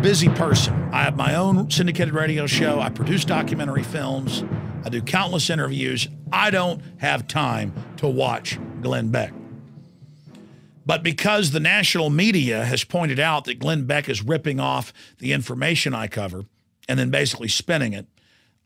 busy person. I have my own syndicated radio show. I produce documentary films. I do countless interviews. I don't have time to watch Glenn Beck. But because the national media has pointed out that Glenn Beck is ripping off the information I cover and then basically spinning it,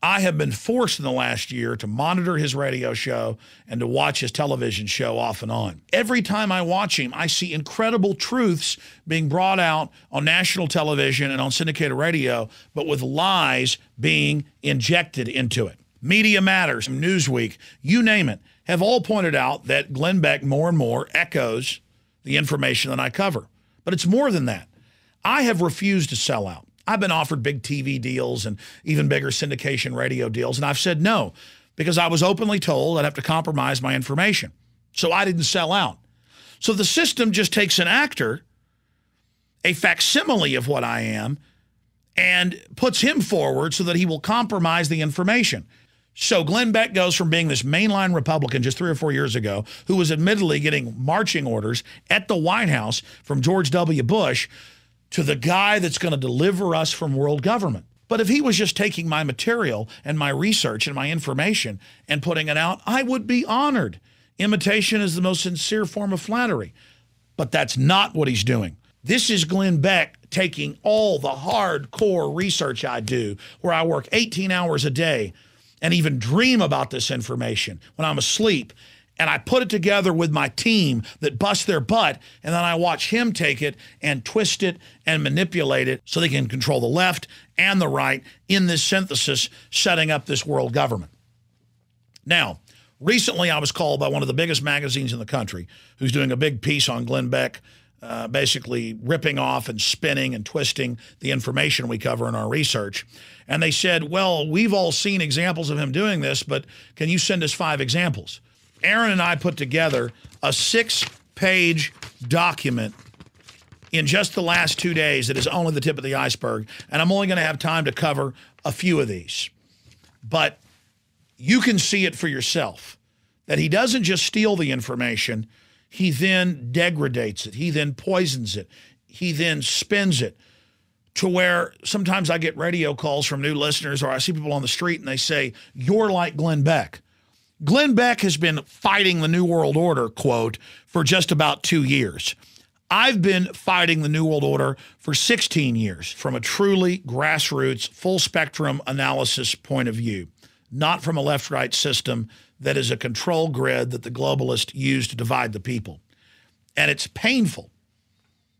I have been forced in the last year to monitor his radio show and to watch his television show off and on. Every time I watch him, I see incredible truths being brought out on national television and on syndicated radio, but with lies being injected into it. Media Matters, Newsweek, you name it, have all pointed out that Glenn Beck more and more echoes the information that I cover. But it's more than that. I have refused to sell out. I've been offered big TV deals and even bigger syndication radio deals, and I've said no because I was openly told I'd have to compromise my information. So I didn't sell out. So the system just takes an actor, a facsimile of what I am, and puts him forward so that he will compromise the information. So Glenn Beck goes from being this mainline Republican just 3 or 4 years ago, who was admittedly getting marching orders at the White House from George W. Bush, to the guy that's going to deliver us from world government. But if he was just taking my material and my research and my information and putting it out, I would be honored. Imitation is the most sincere form of flattery. But that's not what he's doing. This is Glenn Beck taking all the hardcore research I do, where I work 18 hours a day and even dream about this information when I'm asleep, and I put it together with my team that busts their butt, and then I watch him take it and twist it and manipulate it so they can control the left and the right in this synthesis, setting up this world government. Now, recently I was called by one of the biggest magazines in the country, who's doing a big piece on Glenn Beck, basically ripping off and spinning and twisting the information we cover in our research. And they said, well, we've all seen examples of him doing this, but can you send us 5 examples? Aaron and I put together a 6-page document in just the last 2 days that is only the tip of the iceberg, and I'm only going to have time to cover a few of these. But you can see it for yourself, that he doesn't just steal the information, he then degrades it, he then poisons it, he then spins it, to where sometimes I get radio calls from new listeners, or I see people on the street and they say, you're like Glenn Beck. Glenn Beck has been fighting the New World Order, quote, for just about 2 years. I've been fighting the New World Order for 16 years from a truly grassroots, full-spectrum analysis point of view, not from a left-right system that is a control grid that the globalists use to divide the people. And it's painful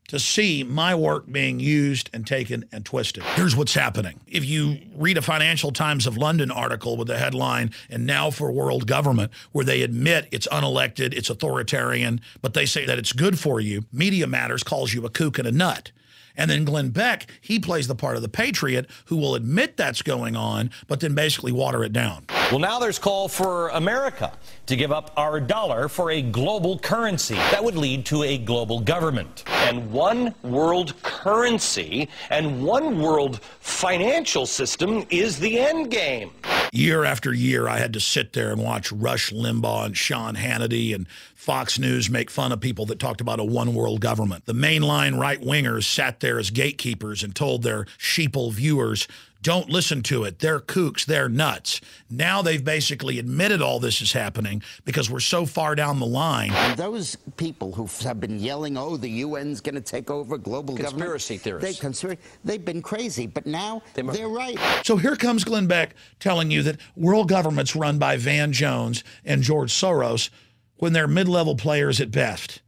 to see my work being used and taken and twisted. Here's what's happening. If you read a Financial Times of London article with the headline, "And Now for World Government," where they admit it's unelected, it's authoritarian, but they say that it's good for you, Media Matters calls you a kook and a nut. And then Glenn Beck, he plays the part of the patriot who will admit that's going on, but then basically water it down. Well, now there's call for America to give up our dollar for a global currency. That would lead to a global government. And one world currency and one world financial system is the end game. Year after year, I had to sit there and watch Rush Limbaugh and Sean Hannity and Fox News make fun of people that talked about a one-world government. The mainline right-wingers sat there as gatekeepers and told their sheeple viewers, don't listen to it. They're kooks. They're nuts. Now they've basically admitted all this is happening because we're so far down the line. And those people who have been yelling, oh, the UN's going to take over global conspiracy government. Theorists. They've been crazy, but now they're right. So here comes Glenn Beck telling you that world government's run by Van Jones and George Soros when they're mid-level players at best.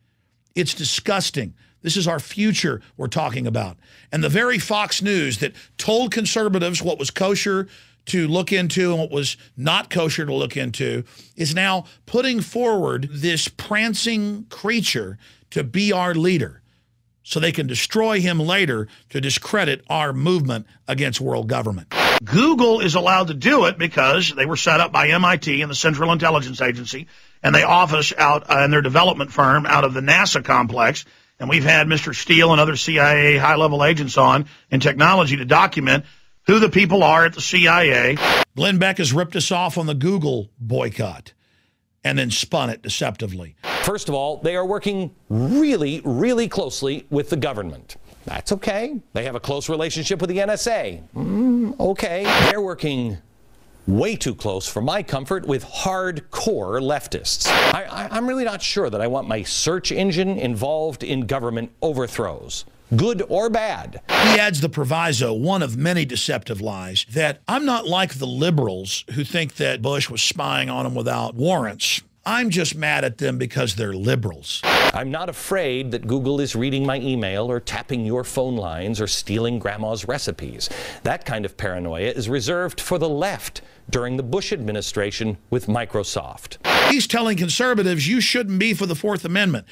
It's disgusting. This is our future we're talking about. And the very Fox News that told conservatives what was kosher to look into and what was not kosher to look into is now putting forward this prancing creature to be our leader so they can destroy him later to discredit our movement against world government. Google is allowed to do it because they were set up by MIT and the Central Intelligence Agency, and they office out in their development firm out of the NASA complex. And we've had Mr. Steele and other CIA high-level agents on in technology to document who the people are at the CIA. Glenn Beck has ripped us off on the Google boycott and then spun it deceptively. First of all, they are working really, really closely with the government. That's okay. They have a close relationship with the NSA. Okay. They're working way too close for my comfort with hardcore leftists. I'm really not sure that I want my search engine involved in government overthrows, good or bad. He adds the proviso, one of many deceptive lies, that I'm not like the liberals who think that Bush was spying on them without warrants. I'm just mad at them because they're liberals. I'm not afraid that Google is reading my email or tapping your phone lines or stealing grandma's recipes. That kind of paranoia is reserved for the left during the Bush administration with Microsoft. He's telling conservatives you shouldn't be for the Fourth Amendment,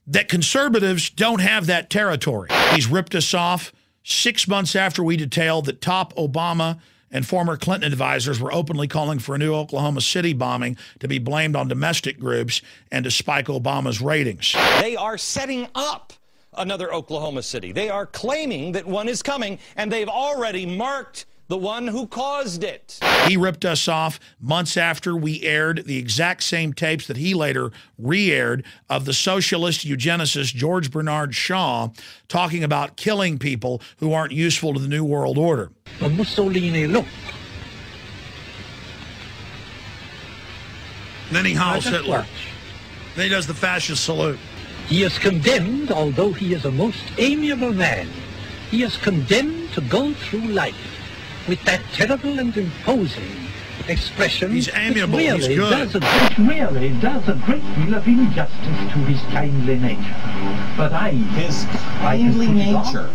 that conservatives don't have that territory. He's ripped us off 6 months after we detailed that top Obama and former Clinton advisors were openly calling for a new Oklahoma City bombing to be blamed on domestic groups and to spike Obama's ratings. They are setting up another Oklahoma City. They are claiming that one is coming, and they've already marked the one who caused it. He ripped us off months after we aired the exact same tapes that he later re-aired of the socialist eugenicist George Bernard Shaw talking about killing people who aren't useful to the New World Order. Mussolini looked. Then he howls Hitler. Then he does the fascist salute. He is condemned, although he is a most amiable man. He is condemned to go through life with that terrible and imposing expression. He's amiable, really he's good. Which really does a great deal of injustice to his kindly nature. But his kindly nature.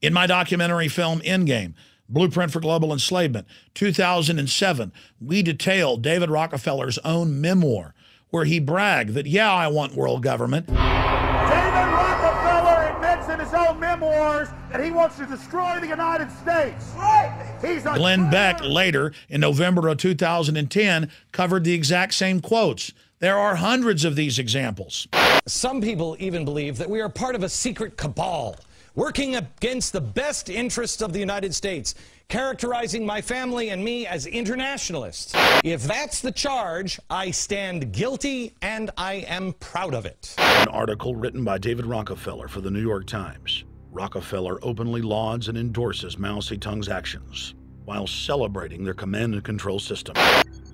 In my documentary film, Endgame, Blueprint for Global Enslavement, 2007, we detailed David Rockefeller's own memoir, where he bragged that, yeah, I want world government. David Rockefeller admits in his own memoirs that he wants to destroy the United States. Right. He's a Glenn Beck later, in November of 2010, covered the exact same quotes. There are hundreds of these examples. Some people even believe that we are part of a secret cabal, working against the best interests of the United States, characterizing my family and me as internationalists. If that's the charge, I stand guilty, and I am proud of it. An article written by David Rockefeller for the New York Times. Rockefeller openly lauds and endorses Mao Zedong's actions while celebrating their command and control system.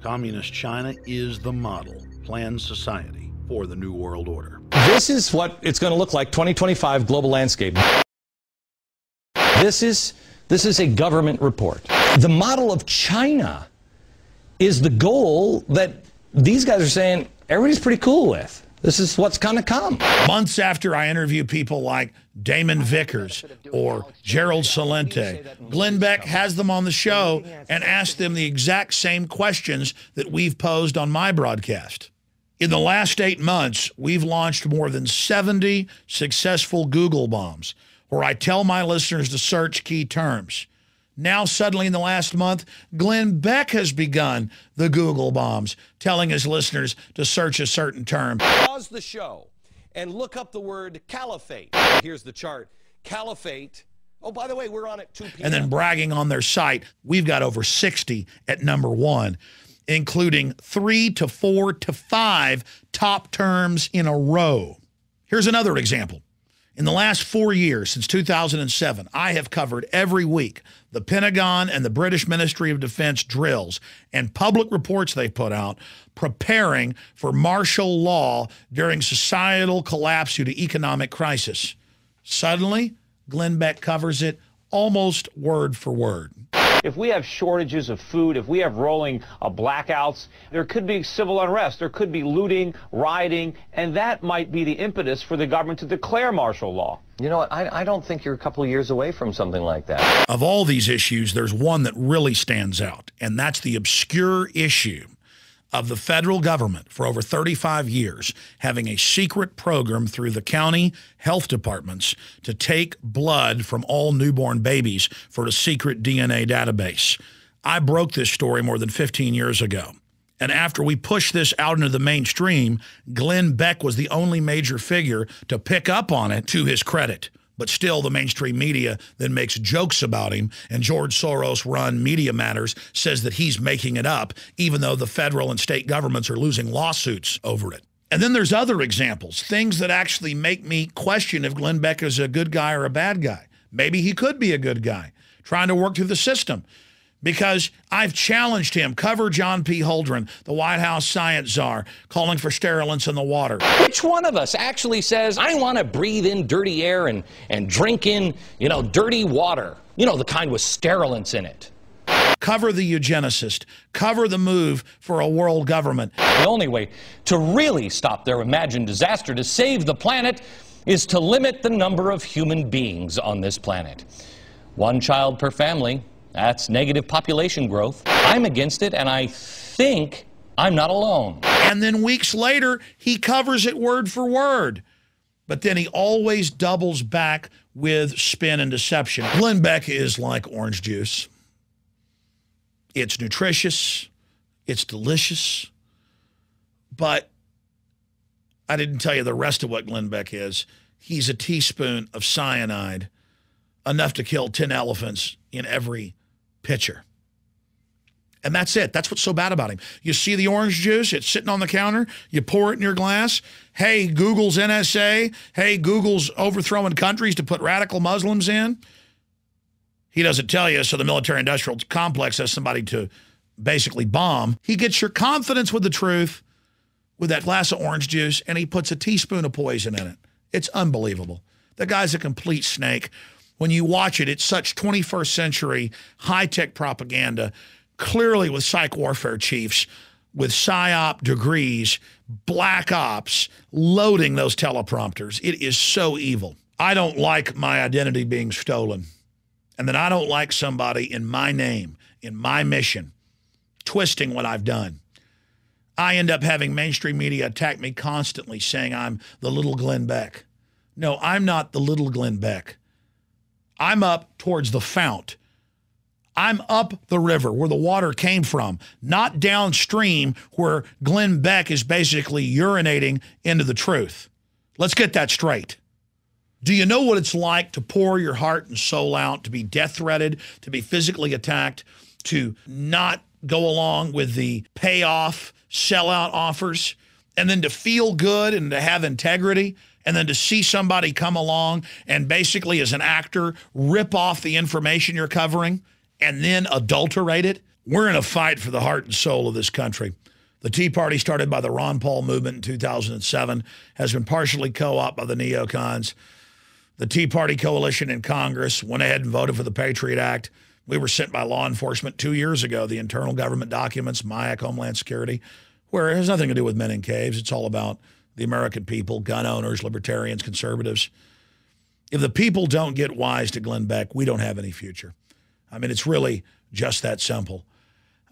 Communist China is the model planned society for the New World Order. This is what it's going to look like, 2025 global landscape. This is a government report. The model of China is the goal that these guys are saying everybody's pretty cool with. This is what's going to come. Months after I interview people like Damon Vickers or Gerald Salente, Glenn Beck has them on the show and asks them the exact same questions that we've posed on my broadcast. In the last 8 months, we've launched more than 70 successful Google bombs, where I tell my listeners to search key terms. Now, suddenly in the last month, Glenn Beck has begun the Google bombs, telling his listeners to search a certain term. Pause the show and look up the word caliphate. Here's the chart. Caliphate. Oh, by the way, we're on at 2 p.m. And then bragging on their site, we've got over 60 at #1, including 3 to 4 to 5 top terms in a row. Here's another example. In the last 4 years, since 2007, I have covered every week the Pentagon and the British Ministry of Defense drills and public reports they've put out preparing for martial law during societal collapse due to economic crisis. Suddenly, Glenn Beck covers it almost word for word. If we have shortages of food, if we have rolling blackouts, there could be civil unrest, there could be looting, rioting, and that might be the impetus for the government to declare martial law. You know what? I don't think you're a couple of years away from something like that. Of all these issues, there's one that really stands out, and that's the obscure issue of the federal government for over 35 years having a secret program through the county health departments to take blood from all newborn babies for a secret DNA database. I broke this story more than 15 years ago. And after we pushed this out into the mainstream, Glenn Beck was the only major figure to pick up on it, to his credit. But still, the mainstream media then makes jokes about him, and George Soros-run Media Matters says that he's making it up, even though the federal and state governments are losing lawsuits over it. And then there's other examples, things that actually make me question if Glenn Beck is a good guy or a bad guy. Maybe he could be a good guy, trying to work through the system. Because I've challenged him, cover John P. Holdren, the White House science czar, calling for sterilants in the water. Which one of us actually says, I want to breathe in dirty air and drink in, dirty water? The kind with sterilants in it. Cover the eugenicist. Cover the move for a world government. The only way to really stop their imagined disaster to save the planet is to limit the number of human beings on this planet. 1 child per family. That's negative population growth. I'm against it, and I think I'm not alone. And then weeks later, he covers it word for word. But then he always doubles back with spin and deception. Glenn Beck is like orange juice. It's nutritious. It's delicious. But I didn't tell you the rest of what Glenn Beck is. He's a teaspoon of cyanide, enough to kill 10 elephants in every pitcher. And that's it. That's what's so bad about him. You see the orange juice, it's sitting on the counter, you pour it in your glass. Hey, Google's NSA. Hey, Google's overthrowing countries to put radical Muslims in. He doesn't tell you, so the military-industrial complex has somebody to basically bomb. He gets your confidence with the truth with that glass of orange juice, and he puts a teaspoon of poison in it. It's unbelievable. The guy's a complete snake. When you watch it, it's such 21st century high-tech propaganda, clearly with psych warfare chiefs, with PSYOP degrees, black ops, loading those teleprompters. It is so evil. I don't like my identity being stolen. And then I don't like somebody in my name, in my mission, twisting what I've done. I end up having mainstream media attack me constantly saying I'm the little Glenn Beck. No, I'm not the little Glenn Beck. I'm up towards the fount. I'm up the river where the water came from, not downstream where Glenn Beck is basically urinating into the truth. Let's get that straight. Do you know what it's like to pour your heart and soul out, to be death-threatened, to be physically attacked, to not go along with the payoff, sellout offers, and then to feel good and to have integrity, and then to see somebody come along and basically as an actor rip off the information you're covering and then adulterate it? We're in a fight for the heart and soul of this country. The Tea Party, started by the Ron Paul movement in 2007, has been partially co-opted by the neocons. The Tea Party coalition in Congress went ahead and voted for the Patriot Act. We were sent by law enforcement 2 years ago, the internal government documents, MIAC, Homeland Security, where it has nothing to do with men in caves. It's all about the American people, gun owners, libertarians, conservatives. If the people don't get wise to Glenn Beck, we don't have any future. I mean, it's really just that simple.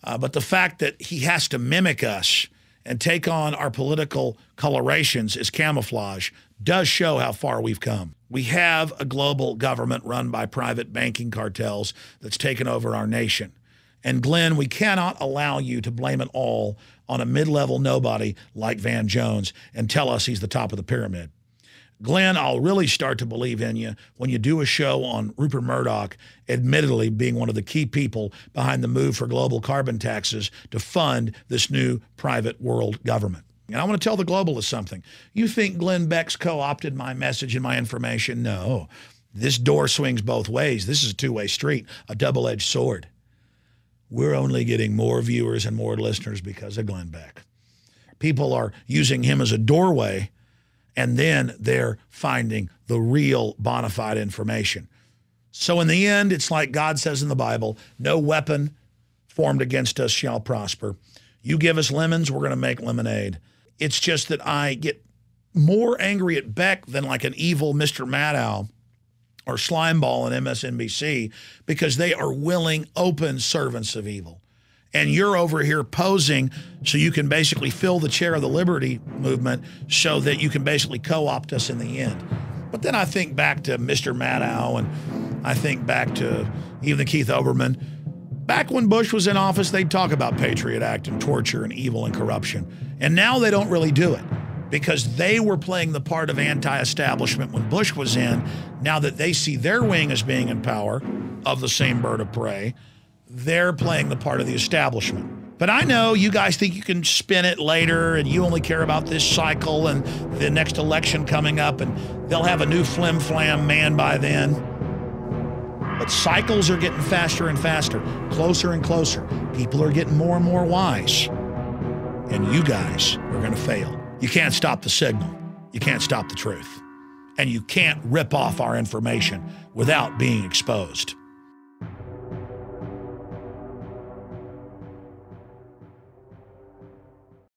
But the fact that he has to mimic us and take on our political colorations as camouflage does show how far we've come. We have a global government run by private banking cartels that's taken over our nation. And Glenn, we cannot allow you to blame it all on a mid-level nobody like Van Jones and tell us he's the top of the pyramid. Glenn, I'll really start to believe in you when you do a show on Rupert Murdoch, admittedly being one of the key people behind the move for global carbon taxes to fund this new private world government. And I want to tell the globalists something. You think Glenn Beck's co-opted my message and my information? No. This door swings both ways. This is a two-way street, a double-edged sword. We're only getting more viewers and more listeners because of Glenn Beck. People are using him as a doorway, and then they're finding the real bona fide information. So in the end, it's like God says in the Bible, no weapon formed against us shall prosper. You give us lemons, we're going to make lemonade. It's just that I get more angry at Beck than like an evil Mr. Maddow or Slimeball in MSNBC, because they are willing, open servants of evil. And you're over here posing so you can basically fill the chair of the liberty movement so that you can basically co-opt us in the end. But then I think back to Mr. Maddow, and I think back to even Keith Olbermann. Back when Bush was in office, they'd talk about Patriot Act and torture and evil and corruption. And now they don't really do it because they were playing the part of anti-establishment when Bush was in. Now that they see their wing as being in power of the same bird of prey, they're playing the part of the establishment. But I know you guys think you can spin it later and you only care about this cycle and the next election coming up and they'll have a new flim-flam man by then. But cycles are getting faster and faster, closer and closer. People are getting more and more wise. And you guys are going to fail. You can't stop the signal. You can't stop the truth. And you can't rip off our information without being exposed.